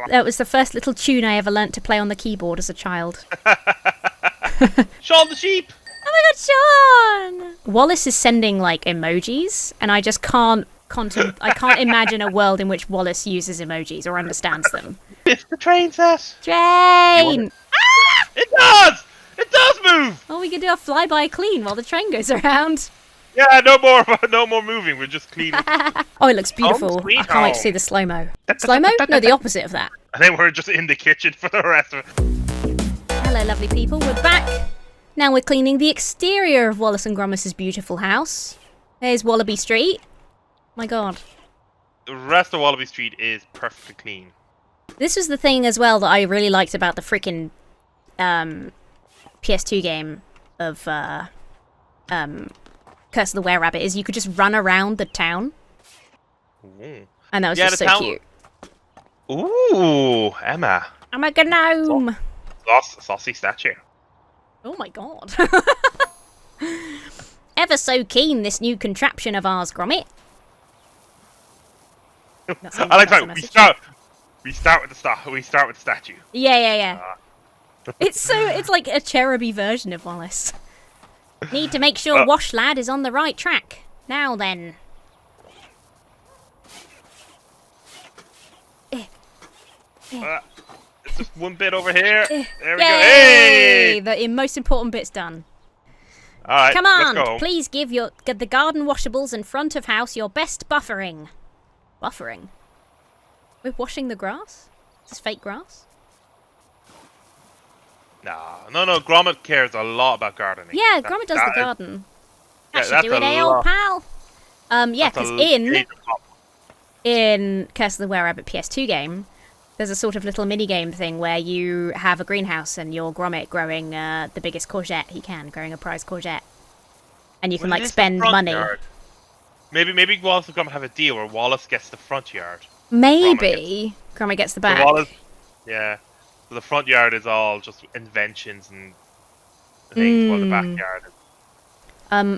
That was the first little tune I ever learnt to play on the keyboard as a child. Shaun the sheep! Oh my god, Shaun! Wallace is sending, like, emojis, and I just can't imagine a world in which Wallace uses emojis or understands them. It's the train set! Train! Ah! It does! It does move! Oh, we can do a flyby clean while the train goes around. Yeah, no more moving, we're just cleaning. Oh, it looks beautiful. I can't wait to see the slow-mo. Slow-mo? No, the opposite of that. I think we're just in the kitchen for the rest of it. Hello, lovely people. We're back. Now we're cleaning the exterior of Wallace and Gromit' beautiful house. There's Wallaby Street. My god. The rest of Wallaby Street is perfectly clean. This was the thing as well that I really liked about the freaking PS2 game of Curse of the Were-Rabbit is you could just run around the town. Ooh. And that was just so cute. Ooh, Emma. I'm a gnome. Saucy statue. Oh my god. Ever so keen, this new contraption of ours, Gromit. I like that. We start with the statue. Yeah. It's like a cheruby version of Wallace. Need to make sure Wash Lad is on the right track. Now then. Just one bit over here. There we go. Hey! The most important bit's done. Alright, come on, let's go. Please give the garden washables in front of house your best buffering. Buffering? We're washing the grass? Is this fake grass? No, Gromit cares a lot about gardening. Yeah, Gromit does the garden. Yeah, That should do it, old pal. Yeah, because in Curse of the Were-Rabbit PS2 game, there's a sort of little mini-game thing where you have a greenhouse and you're Gromit growing the biggest courgette he can, growing a prize courgette. And you can, like, spend money. Yard. Maybe Wallace and Gromit have a deal where Wallace gets the front yard. Maybe Gromit gets the back. Yeah. So the front yard is all just inventions and things, while the backyard is...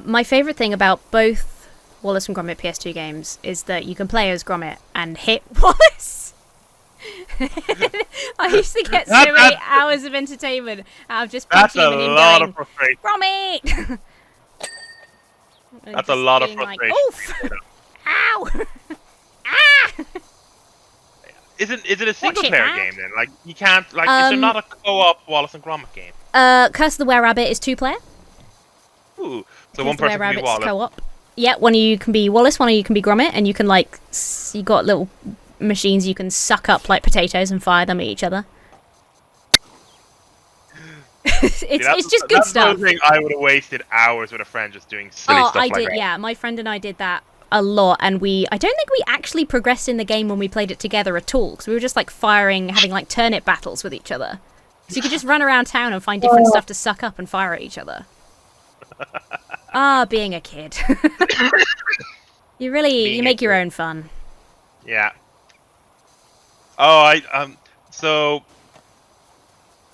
My favourite thing about both Wallace and Gromit PS2 games is that you can play as Gromit and hit Wallace. I used to get so many hours of entertainment out of just punching him and him going, Gromit! That's a lot of frustration. Like, oof! Ow! Ah! Is it a single player game then? Like you can't is there not a co-op Wallace and Gromit game? Curse of the Were-Rabbit is 2-player. Ooh, so one person can be Wallace. Co-op. Yeah, one of you can be Wallace, one of you can be Gromit, and you can you got little machines you can suck up like potatoes and fire them at each other. it's just good stuff. That's the thing I would have wasted hours with a friend just doing silly stuff like that. Yeah, my friend and I did that a lot, and I don't think we actually progressed in the game when we played it together at all, because we were just like having like turnip battles with each other. So you could just run around town and find different stuff to suck up and fire at each other. Being a kid. You make your own fun. Yeah. Oh, so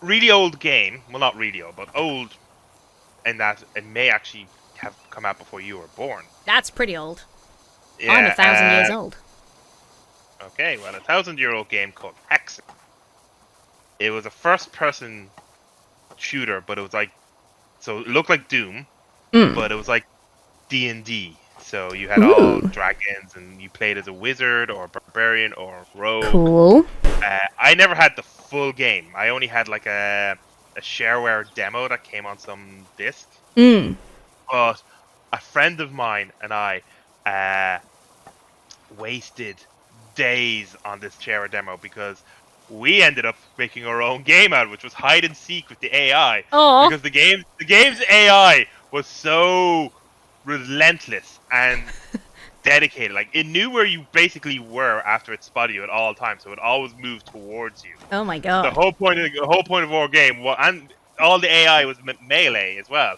really old game. Well, not really old, but old, in that it may actually have come out before you were born. That's pretty old. Yeah, I'm 1,000 years old. Okay, well, 1,000-year-old game called Hex. It was a first-person shooter, but it was like, so it looked like Doom, but it was like D&D. So you had all dragons, and you played as a wizard or a barbarian or a rogue. Cool. I never had the full game. I only had like a shareware demo that came on some disc. But a friend of mine and I wasted days on this shareware demo because we ended up making our own game out, which was hide and seek with the AI. Aww. Because the game's AI was so relentless and dedicated. Like, it knew where you basically were after it spotted you at all times, so it always moved towards you. Oh my god! The whole point of our game, and all the AI was melee as well.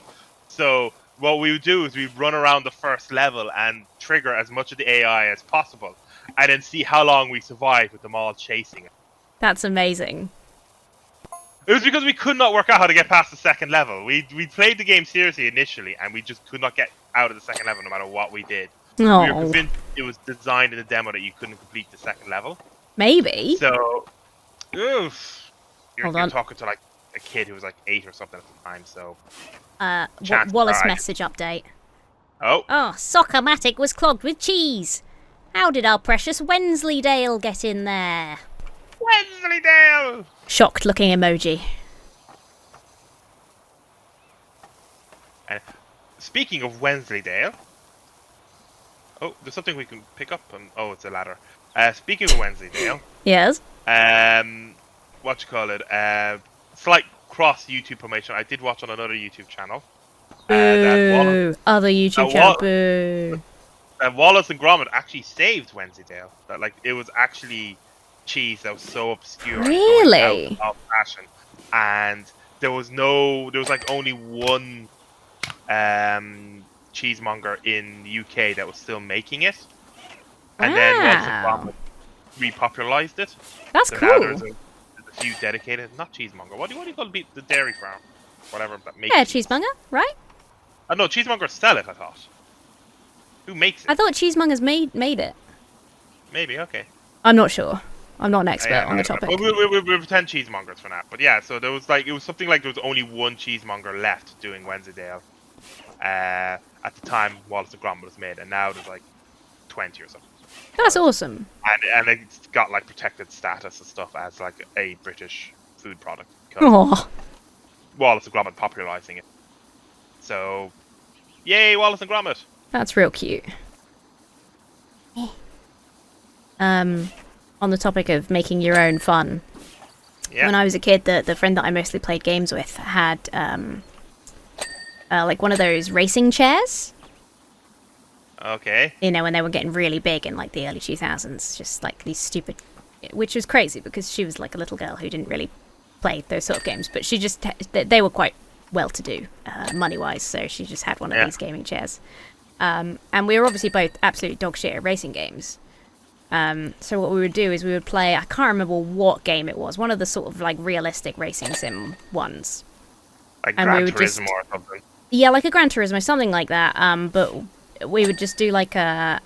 So what we would do is we'd run around the first level and trigger as much of the AI as possible, and then see how long we survive with them all chasing it. That's amazing. It was because we could not work out how to get past the second level. We played the game seriously initially, and we just could not get out of the second level no matter what we did. We were Oh, convinced it was designed in the demo that you couldn't complete the second level. maybe. So, oof. You're Hold on. talking to like a kid who was like 8 or something at the time, so. Wallace are I- message update. Oh, Oh, Soccer-matic was clogged with cheese. How did our precious Wensleydale get in there? Wensleydale! Shocked-looking emoji. And speaking of Wensleydale. Oh, there's something we can pick up. Oh, it's a ladder. Speaking of Wensleydale. Yes? What you call it? Slight cross YouTube promotion. I did watch on another YouTube channel. Boo. Other YouTube channel. Boo. Wallace and Gromit actually saved Wensleydale. That like it was actually cheese that was so obscure. Really? And out of fashion. And there was like only one cheesemonger in the UK that was still making it. And then Wallace and Gromit repopularized it. That's so cool. Now there's a few dedicated, not cheesemonger. What do you call the dairy farm? Whatever that makes. Yeah, cheese. cheesemonger, right? No, cheesemongers sell it. I thought. Who makes it? I thought cheesemongers made it. Maybe okay. I'm not sure. I'm not an expert on the topic. Well, we'll pretend cheesemongers for now. But yeah, so there was it was something like there was only one cheesemonger left doing Wensleydale. At the time Wallace and Gromit was made, and now there's like 20 or something. That's awesome. And it's got like protected status and stuff as like a British food product. Oh, Wallace and Gromit popularizing it. So, yay, Wallace and Gromit! that's real cute. On the topic of making your own fun. Yeah. When I was a kid, the friend that I mostly played games with had like one of those racing chairs. Okay. You know, when they were getting really big in like the early 2000s, just like these stupid, which was crazy because she was like a little girl who didn't really play those sort of games, but she just they were quite well to do money wise, so she just had one of these gaming chairs. And we were obviously both absolutely dog shit at racing games. So what we would do is we would play, I can't remember what game it was, one of the sort of like realistic racing sim ones. Like And Gran we would just- Turismo or something. Yeah, like a Gran Turismo, something like that. But we would just do like a,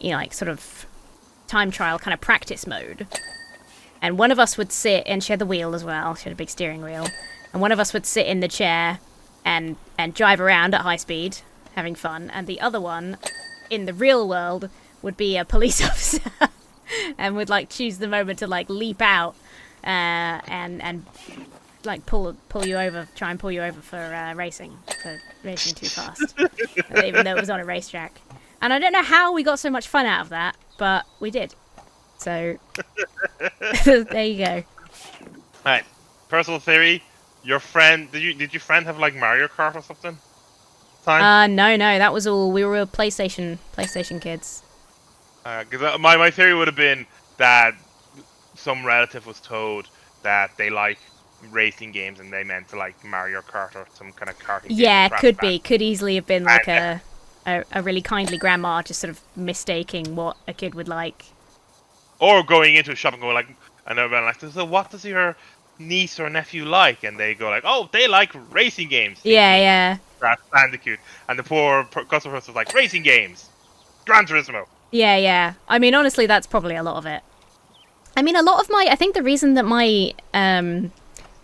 like sort of time trial kind of practice mode. And one of us would sit, and she had the wheel as well. She had a big steering wheel. And one of us would sit in the chair and drive around at high speed, having fun. And the other one, in the real world, would be a police officer and would like choose the moment to like leap out and like pull you over, try and pull you over for racing too fast, even though it was on a racetrack. And I don't know how we got so much fun out of that, but we did. So there you go. Right. Personal theory. Your friend did your friend have like Mario Kart or something? No, that was all. We were PlayStation kids. Because my theory would have been that some relative was told that they like racing games and they meant to like Mario Kart or some kind of karting game. Yeah, Crash could easily have been like a really kindly grandma just sort of mistaking what a kid would like. Or going into a shop and going like, and everyone like, so what does your niece or nephew like? And they go like, oh, they like racing games. Yeah. Crash Bandicoot. And the poor customer was like, racing games, Gran Turismo. Yeah. I mean, honestly, that's probably a lot of it. I mean, I think the reason that my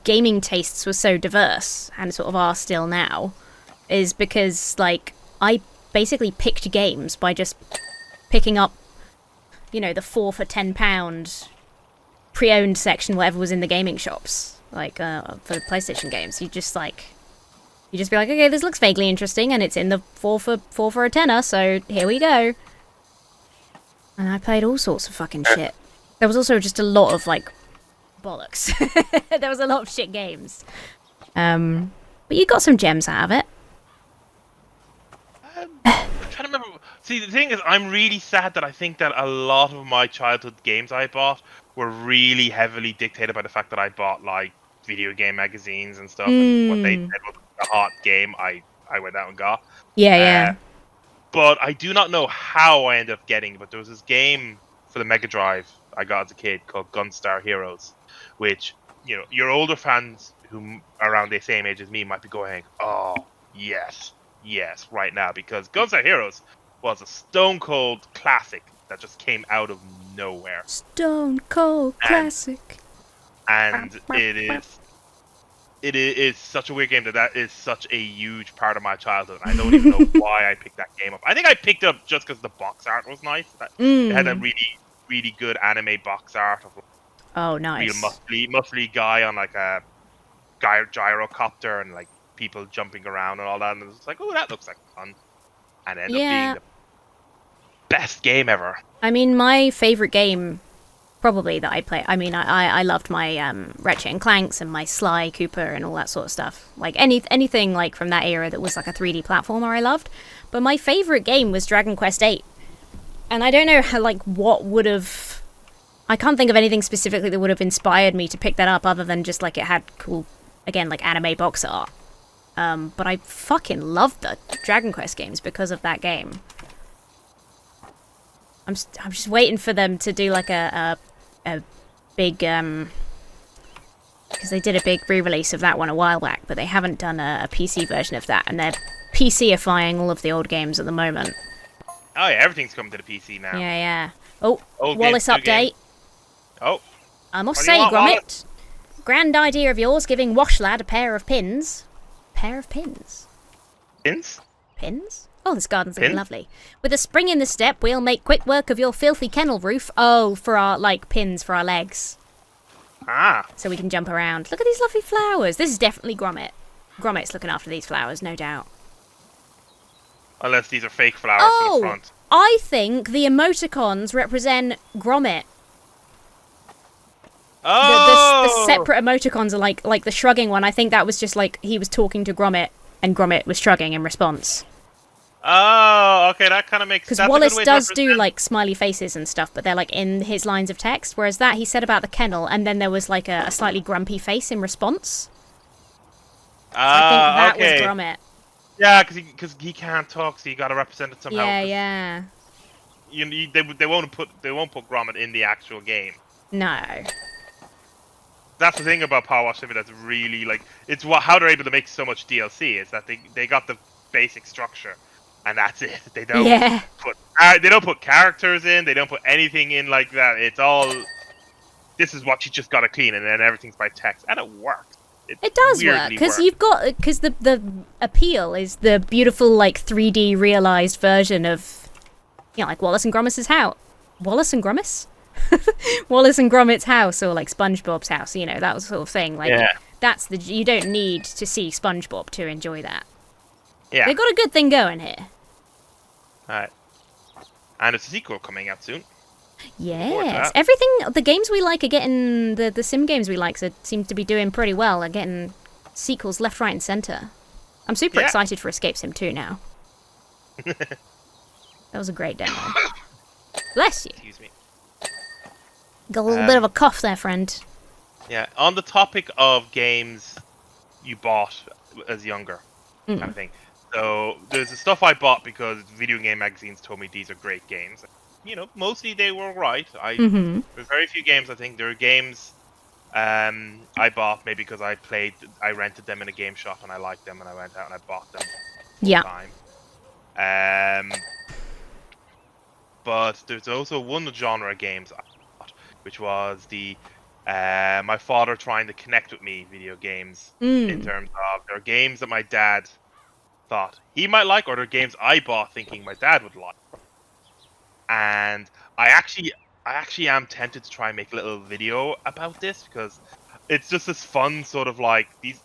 gaming tastes were so diverse, and sort of are still now, is because, like, I basically picked games by just picking up, the 4 for £10 pre-owned section, whatever was in the gaming shops, like, for the PlayStation games. You just be like, okay, this looks vaguely interesting, and it's in the 4 for a tenner, so here we go. And I played all sorts of fucking shit. There was also just a lot of, like, bollocks. There was a lot of shit games. But you got some gems out of it. I'm trying to remember. See, the thing is, I'm really sad that I think that a lot of my childhood games I bought were really heavily dictated by the fact that I bought, like, video game magazines and stuff. And what they said was a hot game, I went out and got. Yeah. But I do not know how I ended up getting it. But there was this game for the Mega Drive I got as a kid called Gunstar Heroes, which, your older fans who are around the same age as me might be going, oh, yes, right now, because Gunstar Heroes was a stone cold classic that just came out of nowhere. Stone cold classic. And it is such a weird game that is such a huge part of my childhood. I don't even know why I picked that game up. I think I picked it up just because the box art was nice. It had a really, really good anime box art of nice. real muscly guy on like a gyrocopter and like people jumping around and all that. And it was like, oh, that looks like fun. And it ended up being the best game ever. I mean, my favorite game probably that I play. I mean, I loved my Ratchet and Clanks and my Sly Cooper and all that sort of stuff. Like anything like from that era that was like a 3D platformer, I loved. But my favorite game was Dragon Quest VIII, and I don't know how what would have. I can't think of anything specifically that would have inspired me to pick that up, other than just like it had cool, again, like anime box art. But I fucking loved the Dragon Quest games because of that game. I'm just waiting for them to do like a big because they did a big re-release of that one a while back, but they haven't done a PC version of that, and they're PC-ifying all of the old games at the moment. Oh yeah, everything's coming to the PC now. Yeah. Oh, old Wallace games, update. Oh. I must say, Gromit, grand idea of yours giving Washlad a pair of pins. Pair of pins. Pins? Pins? Oh, this garden's looking lovely. With a spring in the step, we'll make quick work of your filthy kennel roof. Oh, for our, pins for our legs. Ah. So we can jump around. Look at these lovely flowers. This is definitely Gromit. Gromit's looking after these flowers, no doubt. Unless these are fake flowers for the front. I think the emoticons represent Gromit. Oh! The separate emoticons are like the shrugging one. I think that was just like he was talking to Gromit, and Gromit was shrugging in response. Oh, okay, that kind of makes sense. Because Wallace does do like smiley faces and stuff, but they're like in his lines of text. Whereas that he said about the kennel, and then there was like a slightly grumpy face in response. So I think that was Gromit. Yeah, because he can't talk, so you got to represent it somehow. Yeah. They won't put Gromit in the actual game. No. That's the thing about Power Wash Simulator that's really it's how they're able to make so much DLC is that they got the basic structure. And that's it. They don't put characters in. They don't put anything in like that. It's all. This is what you just gotta clean, and then everything's by text, and it works. It does work because the appeal is the beautiful 3D realized version of like Wallace and Gromit's house. Wallace and Gromit? Wallace and Gromit's house, or like SpongeBob's house. That sort of thing. That's you don't need to see SpongeBob to enjoy that. Yeah. They've got a good thing going here. Alright. And it's a sequel coming out soon. Yes. Everything, the games we like are getting, the sim games we like seem to be doing pretty well, are getting sequels left, right, and centre. I'm super excited for Escape Sim 2 now. That was a great demo. Bless you. Excuse me. Got a little bit of a cough there, friend. Yeah. On the topic of games you bought as younger, kind of thing. So there's the stuff I bought because video game magazines told me these are great games. Mostly they were right. There's very few games. I think there are games I bought maybe because I rented them in a game shop and I liked them and I went out and I bought them. Time. But there's also one genre of games I bought, which was the my father trying to connect with me video games in terms of there are games that my dad thought he might like, or there are games I bought thinking my dad would like. And I actually am tempted to try and make a little video about this because it's just this fun sort of these,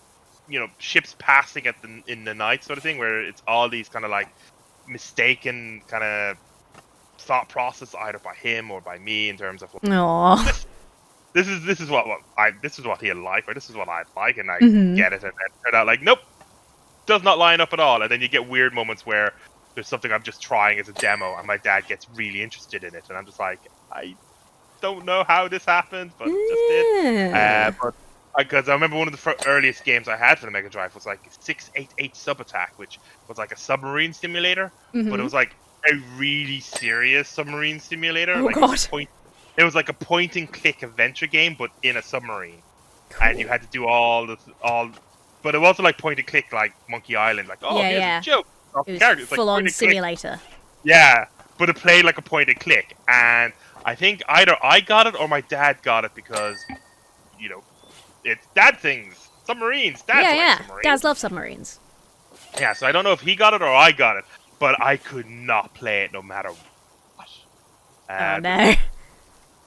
ships passing in the night sort of thing where it's all these kind of mistaken kind of thought process either by him or by me in terms of this is what he'll like, or this is what I'd like, and I get it, and then turn out nope, does not line up at all, and then you get weird moments where there's something I'm just trying as a demo, and my dad gets really interested in it, and I'm just like, I don't know how this happened, but it just did. But because I remember one of the earliest games I had for the Mega Drive was 688 Sub Attack, which was a submarine simulator, but it was a really serious submarine simulator. Oh God! It was a point and click adventure game, but in a submarine, and you had to do but it wasn't point and click like Monkey Island. Here's a joke. It was full on simulator. Yeah, but it played like a point and click, and I think either I got it or my dad got it because, it's dad things, submarines. Dads like submarines. Dads love submarines. Yeah, so I don't know if he got it or I got it, but I could not play it no matter what. Oh no.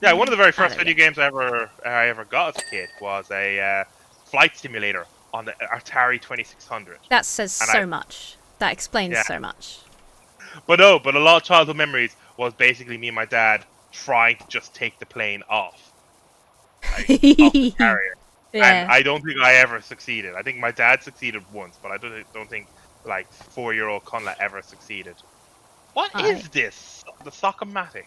Yeah, one of the very first video games I ever got as a kid was a flight simulator on the Atari 2600. That says so much. That explains so much. But a lot of childhood memories was basically me and my dad trying to just take the plane off. Off the carrier. Yeah. And I don't think I ever succeeded. I think my dad succeeded once, but I don't think like 4-year-old Connla ever succeeded. What is this? The Sockomatic?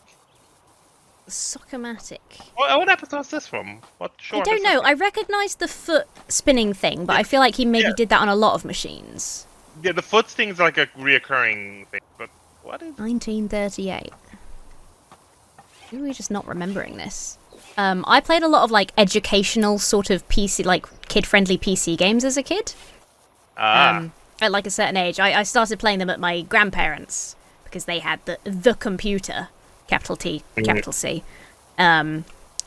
The Sockomatic. What episode is this from? What short? I don't know. I recognise the foot spinning thing, but I feel like he maybe did that on a lot of machines. Yeah, the foot thing's like a reoccurring thing, but what is 1938. Maybe we're just not remembering this. I played a lot of like educational sort of PC, like kid-friendly PC games as a kid. At like a certain age, I started playing them at my grandparents because they had the computer, capital T, capital C.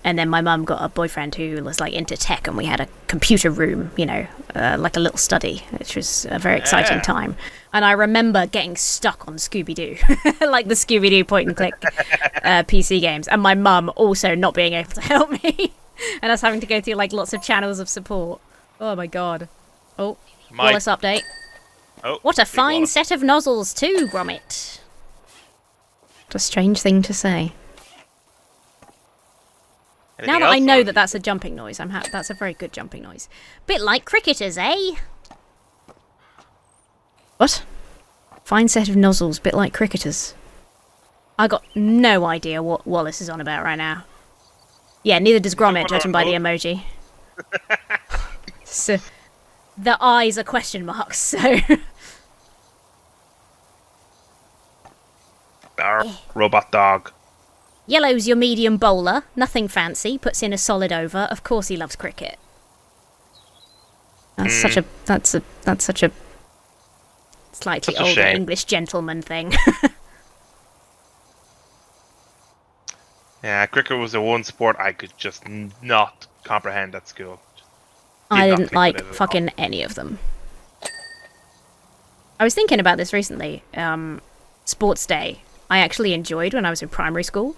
And then my mum got a boyfriend who was like into tech, and we had a computer room, like a little study, which was a very exciting time. And I remember getting stuck on Scooby-Doo, like the Scooby-Doo point-and-click PC games, and my mum also not being able to help me, and us having to go through like lots of channels of support. Oh my god. Oh, Wallace update. Oh, what a fine set of nozzles too, Gromit. What a strange thing to say. Now that I know that that's a jumping noise, that's a very good jumping noise. Bit like cricketers, eh? What? Fine set of nozzles, bit like cricketers. I got no idea what Wallace is on about right now. Yeah, neither does Gromit, judging by the emoji. So, the eyes are question marks, so... Robot dog. Yellow's your medium bowler, nothing fancy, puts in a solid over. Of course he loves cricket. That's such a slightly older shame. English gentleman thing. Yeah, cricket was the one sport I could just not comprehend at school. I didn't like fucking any of them. I was thinking about this recently. Sports day, I actually enjoyed when I was in primary school.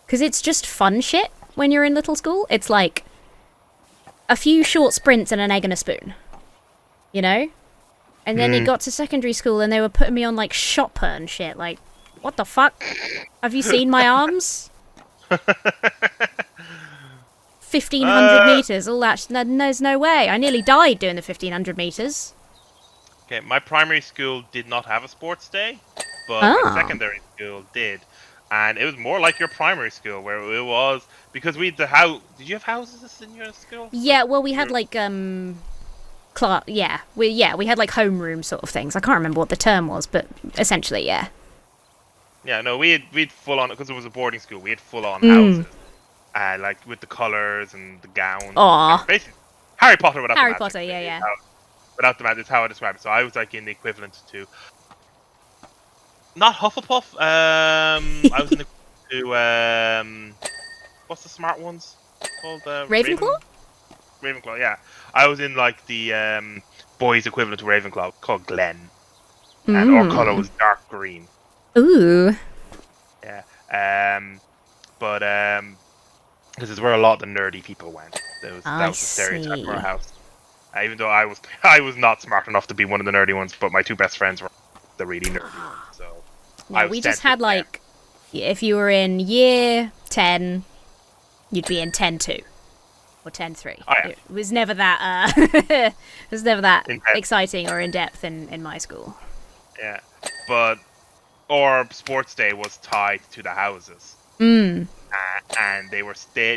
Because it's just fun shit when you're in little school. It's like a few short sprints and an egg and a spoon. And then you got to secondary school and they were putting me on like shot put and shit. Like, what the fuck? Have you seen my arms? 1,500 metres, all that. There's no way. I nearly died doing the 1,500 metres. Okay, my primary school did not have a sports day, but my secondary school did. And it was more like your primary school, where it was, because we had the house. Did you have houses in your school? Yeah, well, we had like, we had like homeroom sort of things. I can't remember what the term was, but essentially, yeah. Yeah, no, we had full on, because it was a boarding school, we had full on houses. Like with the colours and the gowns. Aww. Basically, Harry Potter without Harry the magic. Potter, yeah. Without the magic, is how I describe it. So I was like in the equivalent to... Not Hufflepuff. I was in the what's the smart ones called? Ravenclaw. Ravenclaw, yeah. I was in like the boys' equivalent to Ravenclaw, called Glen, and our color was dark green. Ooh. Yeah. But this is where a lot of the nerdy people went. That was the stereotype of our house. Even though I was not smart enough to be one of the nerdy ones, but my two best friends were the really nerdy ones. So. Yeah, we just had like, if you were in year 10, you'd be in 10-2 or 10-3. Oh, yeah. It was never that. It was never that exciting or in depth in my school. Yeah, but our sports day was tied to the houses. And they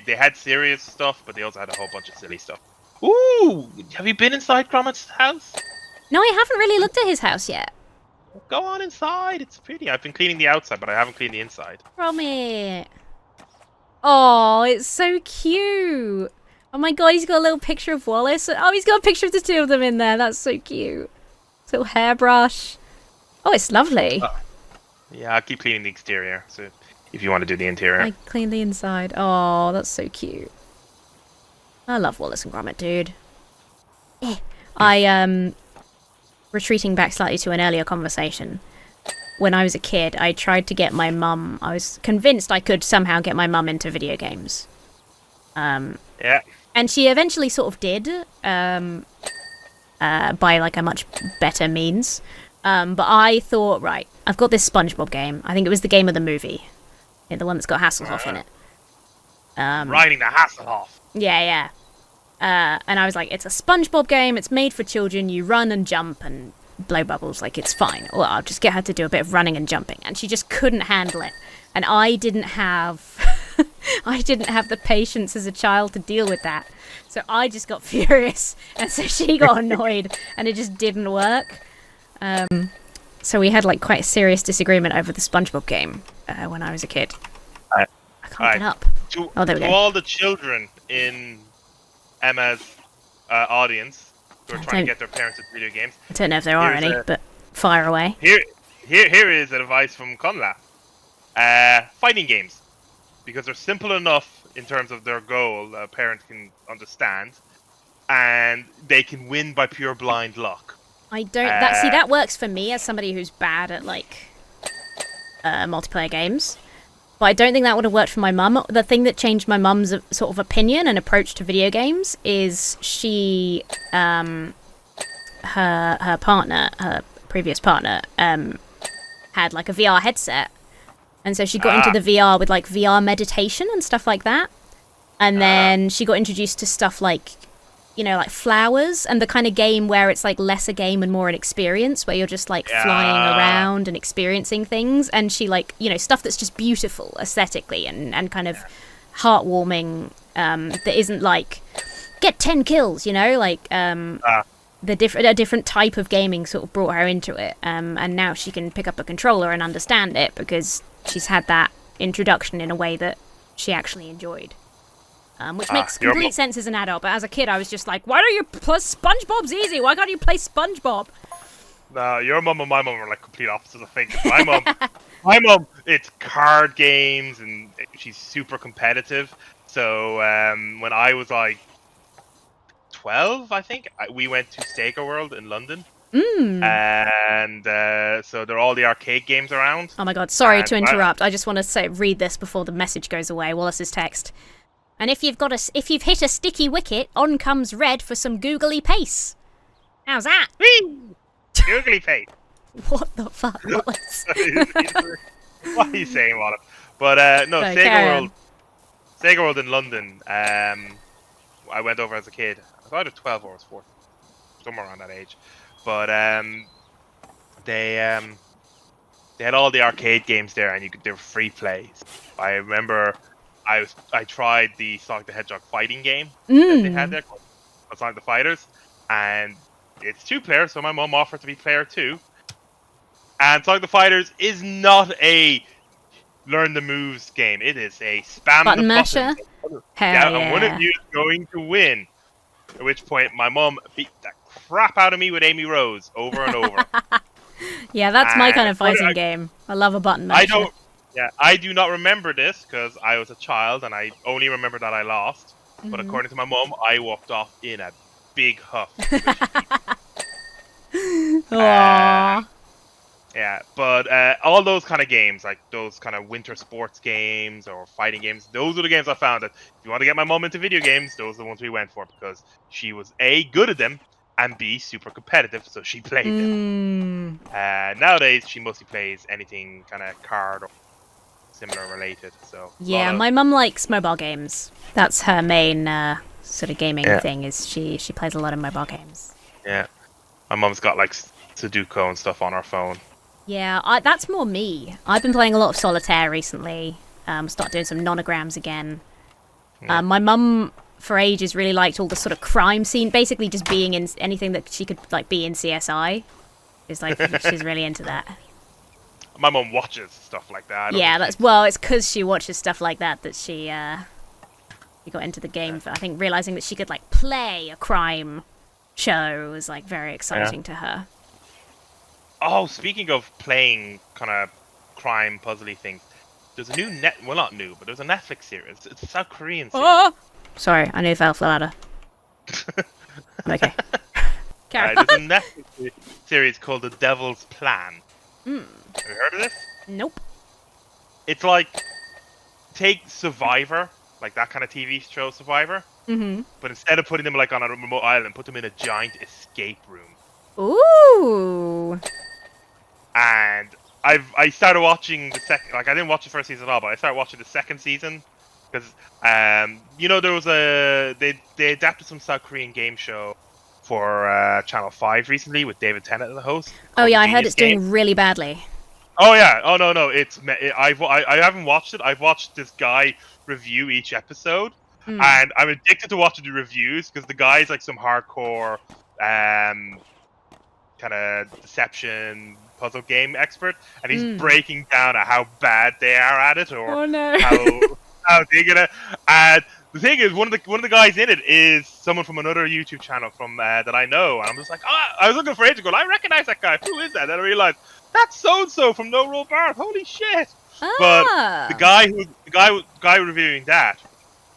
had serious stuff, but they also had a whole bunch of silly stuff. Ooh, have you been inside Gromit's house? No, I haven't really looked at his house yet. Go on inside, it's pretty. I've been cleaning the outside, but I haven't cleaned the inside. Gromit. Oh, it's so cute. Oh my god, he's got a little picture of Wallace. Oh, he's got a picture of the two of them in there. That's so cute. Little hairbrush. Oh, it's lovely. Yeah, I'll keep cleaning the exterior. So if you want to do the interior. I clean the inside. Oh, that's so cute. I love Wallace and Gromit, dude. Retreating back slightly to an earlier conversation. When I was a kid, I tried to get my mum... I was convinced I could somehow get my mum into video games. Yeah. And she eventually sort of did, by like a much better means. But I thought, right, I've got this SpongeBob game. I think it was the game of the movie. Yeah, the one that's got Hasselhoff in it. Riding the Hasselhoff. Yeah. And I was like, it's a SpongeBob game, it's made for children, you run and jump and blow bubbles, like, it's fine. Well, I'll just get her to do a bit of running and jumping. And she just couldn't handle it. And I didn't have... I didn't have the patience as a child to deal with that. So I just got furious. And so she got annoyed. And it just didn't work. So we had, like, quite a serious disagreement over the SpongeBob game when I was a kid. I can't get up. Oh, there we go. To all the children in Emma's audience who are trying to get their parents into video games. I don't know if there are any, but fire away. Here is advice from Connla. Fighting games. Because they're simple enough in terms of their goal, a parent can understand, and they can win by pure blind luck. I don't... that works for me as somebody who's bad at, like, multiplayer games. But I don't think that would have worked for my mum. The thing that changed my mum's sort of opinion and approach to video games is she, her partner, her previous partner, had like a VR headset. And so she got into the VR with like VR meditation and stuff like that. And then she got introduced to stuff like, you know, like Flowers and the kind of game where it's like less a game and more an experience where you're just like flying around and experiencing things. And she like, you know, stuff that's just beautiful aesthetically and kind of heartwarming, that isn't like get 10 kills, you know, like a different type of gaming sort of brought her into it. And now she can pick up a controller and understand it because she's had that introduction in a way that she actually enjoyed. Which makes complete sense as an adult, but as a kid I was just like, why don't you play SpongeBob's easy? Why can't you play SpongeBob? No, your mum and my mum are like complete opposites, I think. My mum, it's card games and she's super competitive. So when I was like 12, I think, we went to Sega World in London. And so there are all the arcade games around. Oh my god, sorry to interrupt. I just want to read this before the message goes away. Wallace's text. And if you've hit a sticky wicket, on comes red for some googly pace. How's that? Whee! Googly pace. What the fuck, Wallace? What are you saying, Wallace? But no, Sega World in London. I went over as a kid. I was either 12 or I was 14, somewhere around that age. But they had all the arcade games there, and they were free plays. I remember. I tried the Sonic the Hedgehog fighting game that they had there, called Sonic the Fighters, and it's 2 players, so my mum offered to be player 2. And Sonic the Fighters is not a learn the moves game; it is a spam button the masher. And one of you is going to win. At which point, my mum beat the crap out of me with Amy Rose over and over. Yeah, that's my kind of fighting game. I love a button masher. I do not remember this because I was a child and I only remember that I lost. But according to my mum, I walked off in a big huff. Aww. Yeah, but all those kind of games, like those kind of winter sports games or fighting games, those are the games I found that if you want to get my mum into video games, those are the ones we went for because she was A, good at them, and B, super competitive, so she played them. Nowadays, she mostly plays anything kind of card or similar related. So yeah, my mum likes mobile games. That's her main sort of gaming thing. Is she plays a lot of mobile games. Yeah, my mum's got like Sudoku and stuff on her phone. Yeah, that's more me. I've been playing a lot of solitaire recently. Start doing some nonograms again. My mum for ages really liked all the sort of crime scene, basically just being in anything that she could like be in CSI. Is like she's really into that. My mum watches stuff like that. It's because she watches stuff like that she got into the game. I think realizing that she could like play a crime show was like very exciting to her. Oh, speaking of playing kind of crime puzzly things. There's a new not new, but there's a Netflix series. It's a South Korean series. Oh! Sorry, I nearly fell off the ladder. I'm okay. Carry on. There's a Netflix series called The Devil's Plan. Have you heard of this? Nope. It's like, take Survivor, like that kind of TV show Survivor, but instead of putting them like on a remote island, put them in a giant escape room. Ooh. And I started watching the second, like I didn't watch the first season at all, but I started watching the second season because there was they adapted some South Korean game show for Channel 5 recently with David Tennant as the host. Oh yeah, I heard it's doing really badly. Oh yeah, oh no, I haven't watched it. I've watched this guy review each episode, and I'm addicted to watching the reviews because the guy's like some hardcore kind of deception puzzle game expert, and he's breaking down at how bad they are at it, or how they're gonna. And the thing is, one of the guys in it is someone from another YouTube channel from that I know, and I'm just like, I was looking for it to go. I recognize that guy. Who is that? And I realized that's so and so from No Roll Bar. Holy shit! But the guy reviewing that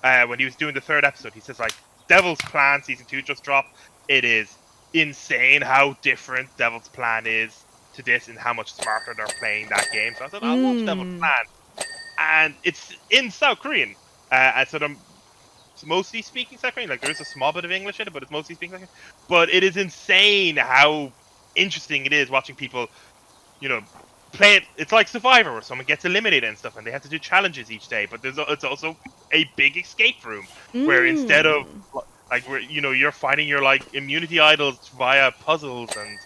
when he was doing the third episode, he says like, Devil's Plan season 2 just dropped. It is insane how different Devil's Plan is to this and how much smarter they're playing that game. So I said, I'll watch Devil's Plan. And it's in South Korean. And so they're mostly speaking South Korean. Like, there is a small bit of English in it, but it's mostly speaking South Korean. But it is insane how interesting it is watching people, play it. It's like Survivor, where someone gets eliminated and stuff, and they have to do challenges each day. But it's also a big escape room, where instead of, like, where you're finding your, like, immunity idols via puzzles and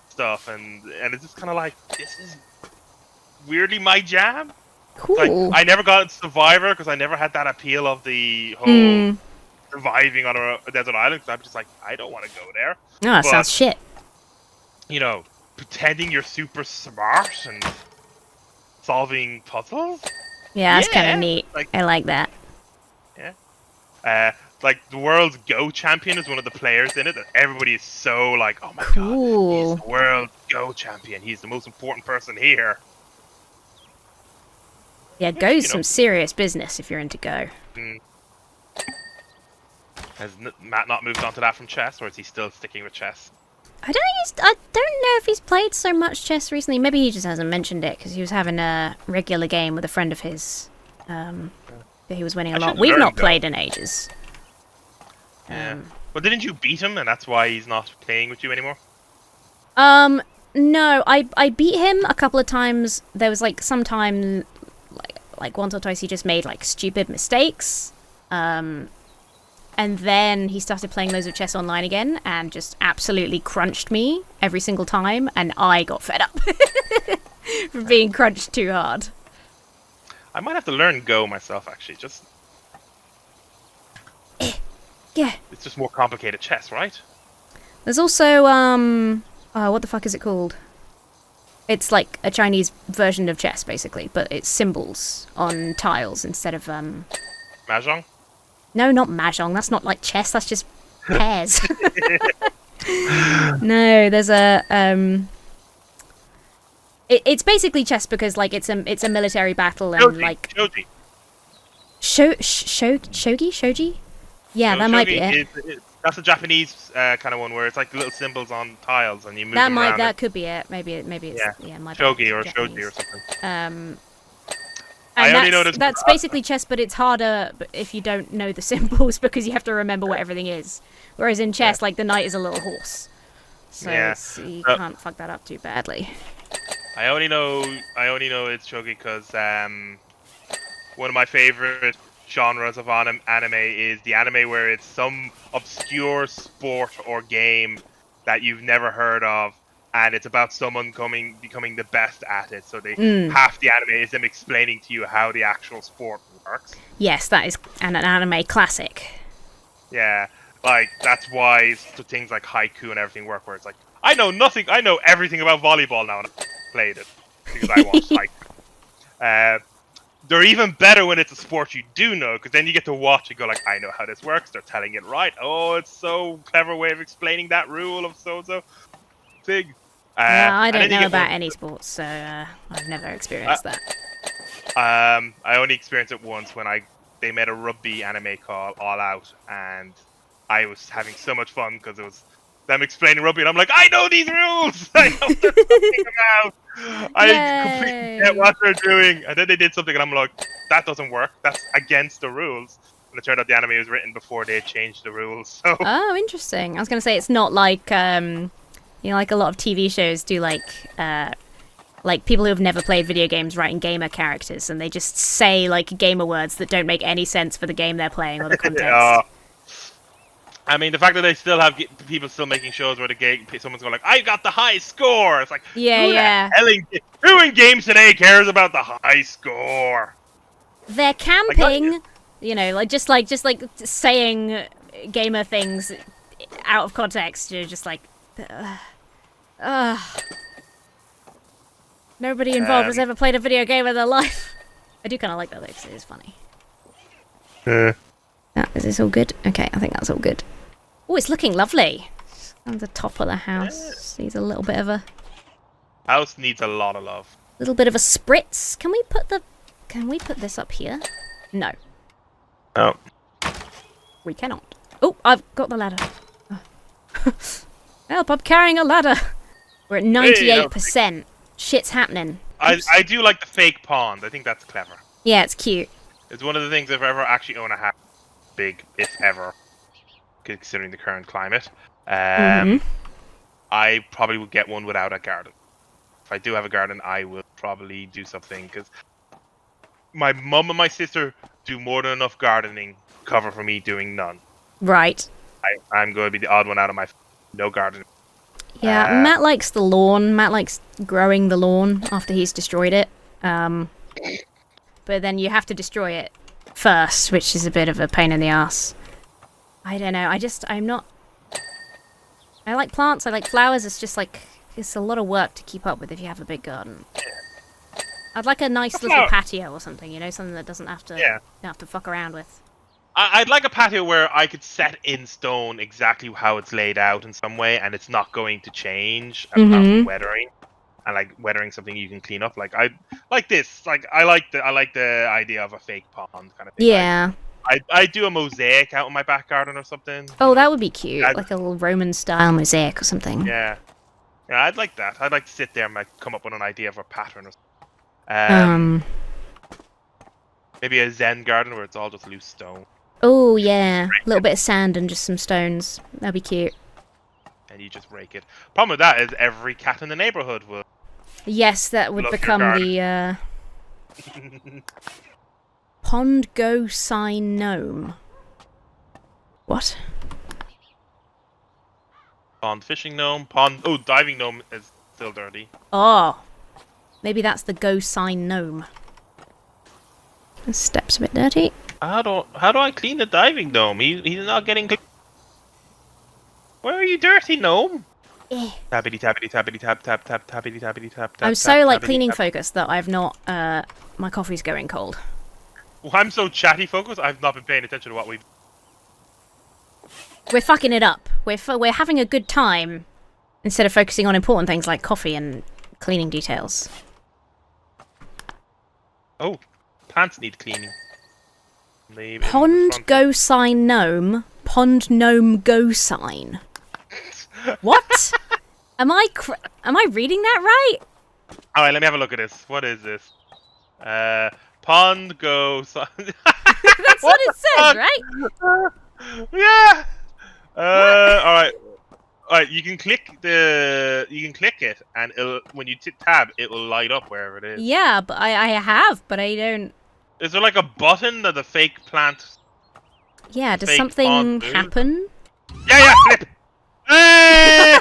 stuff, and it's just kind of like, this is weirdly my jam. Cool. Like, I never got into Survivor because I never had that appeal of the whole surviving on a desert island. Because I'm just like, I don't want to go there. No, that sounds shit. Pretending you're super smart and solving puzzles. Yeah, that's kind of neat. Like, I like that. Yeah. Like, the world's Go champion is one of the players in it, and everybody is so like, oh my god, he's the world's Go champion. He's the most important person here. Yeah, Go's some serious business if you're into Go. Has Matt not moved on to that from chess, or is he still sticking with chess? I don't know if he's played so much chess recently. Maybe he just hasn't mentioned it because he was having a regular game with a friend of his. That he was winning a lot. We've not played in ages. Yeah. Well, didn't you beat him, and that's why he's not playing with you anymore? No, I beat him a couple of times. There was like some time, like once or twice, he just made like stupid mistakes. And then he started playing loads of chess online again and just absolutely crunched me every single time, and I got fed up from being crunched too hard. I might have to learn Go myself, actually. Yeah. It's just more complicated chess, right? There's also, what the fuck is it called? It's like a Chinese version of chess, basically, but it's symbols on tiles instead of, Mahjong? No, not Mahjong. That's not like chess. That's just pairs. No, there's a It's basically chess because like it's a military battle and like shogi. Yeah, that might be it. That's a Japanese kind of one where it's like little symbols on tiles and you move them around. That could be it. Maybe it's my shogi or Japanese. shogi or something. And I only know this. That's basically chess, but it's harder if you don't know the symbols because you have to remember what everything is. Whereas in chess, like the knight is a little horse, so you can't fuck that up too badly. I only know it's shogi because one of my favorite genres of anime is the anime where it's some obscure sport or game that you've never heard of, and it's about someone becoming the best at it. So half the anime is them explaining to you how the actual sport works. Yes, that is an anime classic. Yeah, like that's why things like haiku and everything work. Where it's like, I know everything about volleyball now, and I played it because I watched haiku. They're even better when it's a sport you do know, because then you get to watch and go like, I know how this works. They're telling it right. Oh, it's so clever way of explaining that rule of so-and-so thing. Yeah, I need don't to know get about one. any sports, so I've never experienced that. I only experienced it once when they made a rugby anime called All Out, and I was having so much fun because it was them explaining rugby, and I'm like, I know these rules! I know what they're talking about! I completely get what they're doing. And then they did something, and I'm like, that doesn't work. That's against the rules. And it turned out the anime was written before they had changed the rules. So Oh, interesting. I was going to say, it's not like, like a lot of TV shows do, like people who have never played video games writing gamer characters, and they just say, like, gamer words that don't make any sense for the game they're playing or the context. I mean, the fact that they still have people still making shows where someone's going like, I got the high score. It's like, who in games today cares about the high score? They're camping, just saying gamer things out of context. You're just like, nobody involved has ever played a video game in their life. I do kind of like that though, because it is funny. Is this all good? Okay, I think that's all good. Oh, it's looking lovely. On the top of the house. Needs a little bit of a... House needs a lot of love. Little bit of a spritz. Can we put this up here? No. Oh. We cannot. Oh, I've got the ladder. Oh. Help, I'm carrying a ladder. We're at 98%. Shit's happening. I do like the fake pond. I think that's clever. Yeah, it's cute. It's one of the things if I ever actually own a house, big, if ever, considering the current climate. I probably would get one without a garden. If I do have a garden, I will probably do something, because my mum and my sister do more than enough gardening cover for me doing none. Right. I'm going to be the odd one out of my no gardening. Yeah, Matt likes the lawn. Matt likes growing the lawn after he's destroyed it. But then you have to destroy it first, which is a bit of a pain in the ass. I don't know. I like plants. I like flowers. It's just like, it's a lot of work to keep up with if you have a big garden. I'd like a nice little patio or something, something that doesn't have to, don't have to fuck around with. I'd like a patio where I could set in stone exactly how it's laid out in some way, and it's not going to change apart from weathering. And like weathering something you can clean up. Like I like this. Like I like the idea of a fake pond kind of thing. Yeah. I do a mosaic out in my back garden or something. Oh, that would be cute. Like a little Roman style mosaic or something. Yeah. Yeah, I'd like that. I'd like to sit there and like come up with an idea of a pattern or something. Maybe a Zen garden where it's all just loose stone. Oh yeah, a little bit of sand and just some stones. That'd be cute. And you just rake it. Problem with that is every cat in the neighborhood will. Yes, that would become the Pond Go Sign Gnome. What? Pond fishing gnome. Diving gnome is still dirty. Oh, maybe that's the Go Sign Gnome. This step's a bit dirty. How do I clean the diving gnome? He's not getting. Where are you, dirty gnome? Tappity tappity tappity tap tap tap tappity tappity tap tap. I'm so like cleaning focused that I've not. My coffee's going cold. Well, I'm so chatty focused. I've not been paying attention to what we've. We're fucking it up. We're having a good time instead of focusing on important things like coffee and cleaning details. Oh, pants need cleaning. Pond Go Sign Gnome. Pond Gnome Go Sign. What? Am I reading that right? All right, let me have a look at this. What is this? Pond Go Sign. That's what it says, right? Yeah. All right. You can click it, and when you tab, it will light up wherever it is. Yeah, but I have, but I don't. Is there like a button that the fake plant? Yeah. Does something happen? Yeah. Flip. Hey!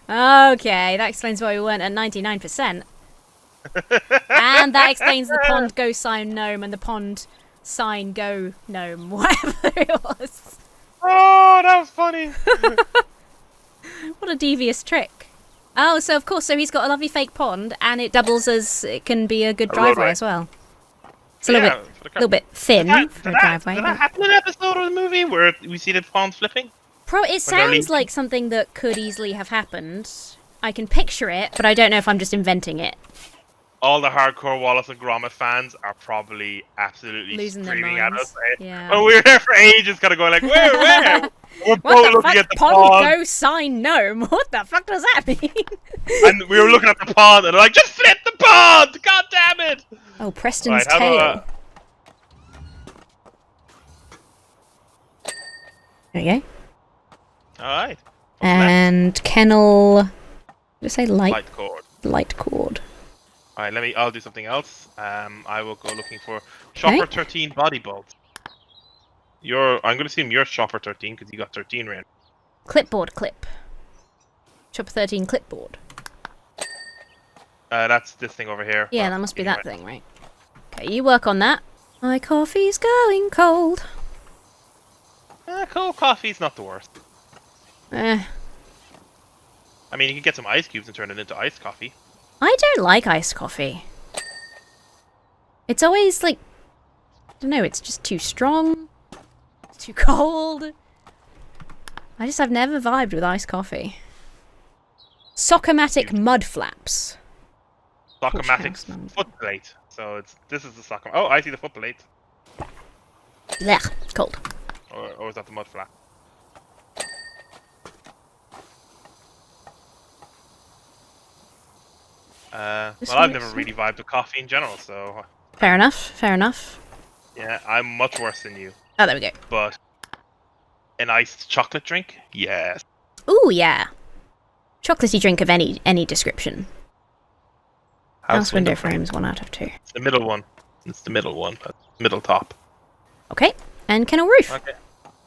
Okay, that explains why we weren't at 99%. And that explains the Pond Go Sign Gnome and the Pond Sign Go Gnome, whatever it was. Oh, that was funny. What a devious trick. Oh, so of course, so he's got a lovely fake pond, and it doubles as it can be a good driveway as well. It's a little bit thin for a driveway. Did that happen in an episode of the movie where we see the pond flipping? It sounds like something that could easily have happened. I can picture it, but I don't know if I'm just inventing it. All the hardcore Wallace and Gromit fans are probably absolutely Losing their screaming at minds. us. Yeah. Oh, we were there for ages, kind of going like, where? We're What both the looking fuck? at the Pond pond, go sign gnome? What the fuck does that mean? and we were looking at the pond, and they're like, just flip the pond! God damn it! Oh, Preston's Right, how tail. about, There you go. Alright. And kennel. Did I say light? Light cord. Light cord. Alright, I'll do something else. I will go looking for Shopper 13 body bolts. I'm going to assume you're Shopper 13 because you got 13 rand. Clipboard clip. Shopper 13 clipboard. That's this thing over here. Yeah, that must be that thing, right? Okay, you work on that. My coffee's going cold. Cold coffee's not the worst. Eh. I mean, you can get some ice cubes and turn it into iced coffee. I don't like iced coffee. It's always like, I don't know, it's just too strong, it's too cold. I've never vibed with iced coffee. Sockomatic mud flaps. Sockomatic foot plate. So this is the Sockomatic. Oh, I see the foot plate. Blech, cold. Or is that the mud flap? Well, I've never really vibed with coffee in general, so... Fair enough, fair enough. Yeah, I'm much worse than you. Oh, there we go. But an iced chocolate drink? Yes. Ooh, yeah. Chocolatey drink of any description. House window frames, 1 out of 2. It's the middle one. It's the middle one. Middle top. Okay, and kennel roof. Okay.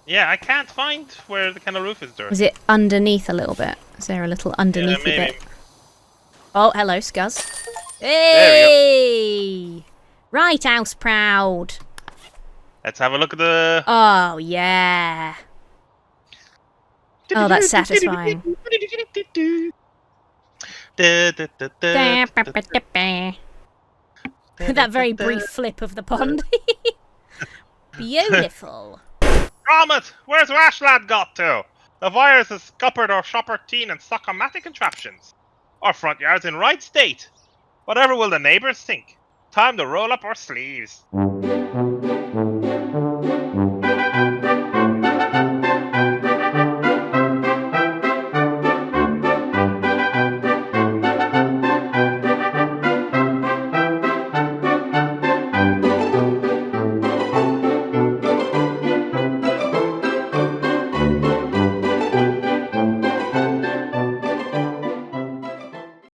Yeah, I can't find where the kennel roof is, Dirk. Is it underneath a little bit? Is there a little underneath bit? Oh, hello, Scuzz. Hey! Right, house proud. Let's have a look at the... Oh, yeah. Oh, that's satisfying. That very brief flip of the pond. Beautiful. Gromit, where's Rashlad got to? The virus has scuppered our Shopper teen and Sockomatic contraptions. Our front yard's in right state. Whatever will the neighbours think? Time to roll up our sleeves.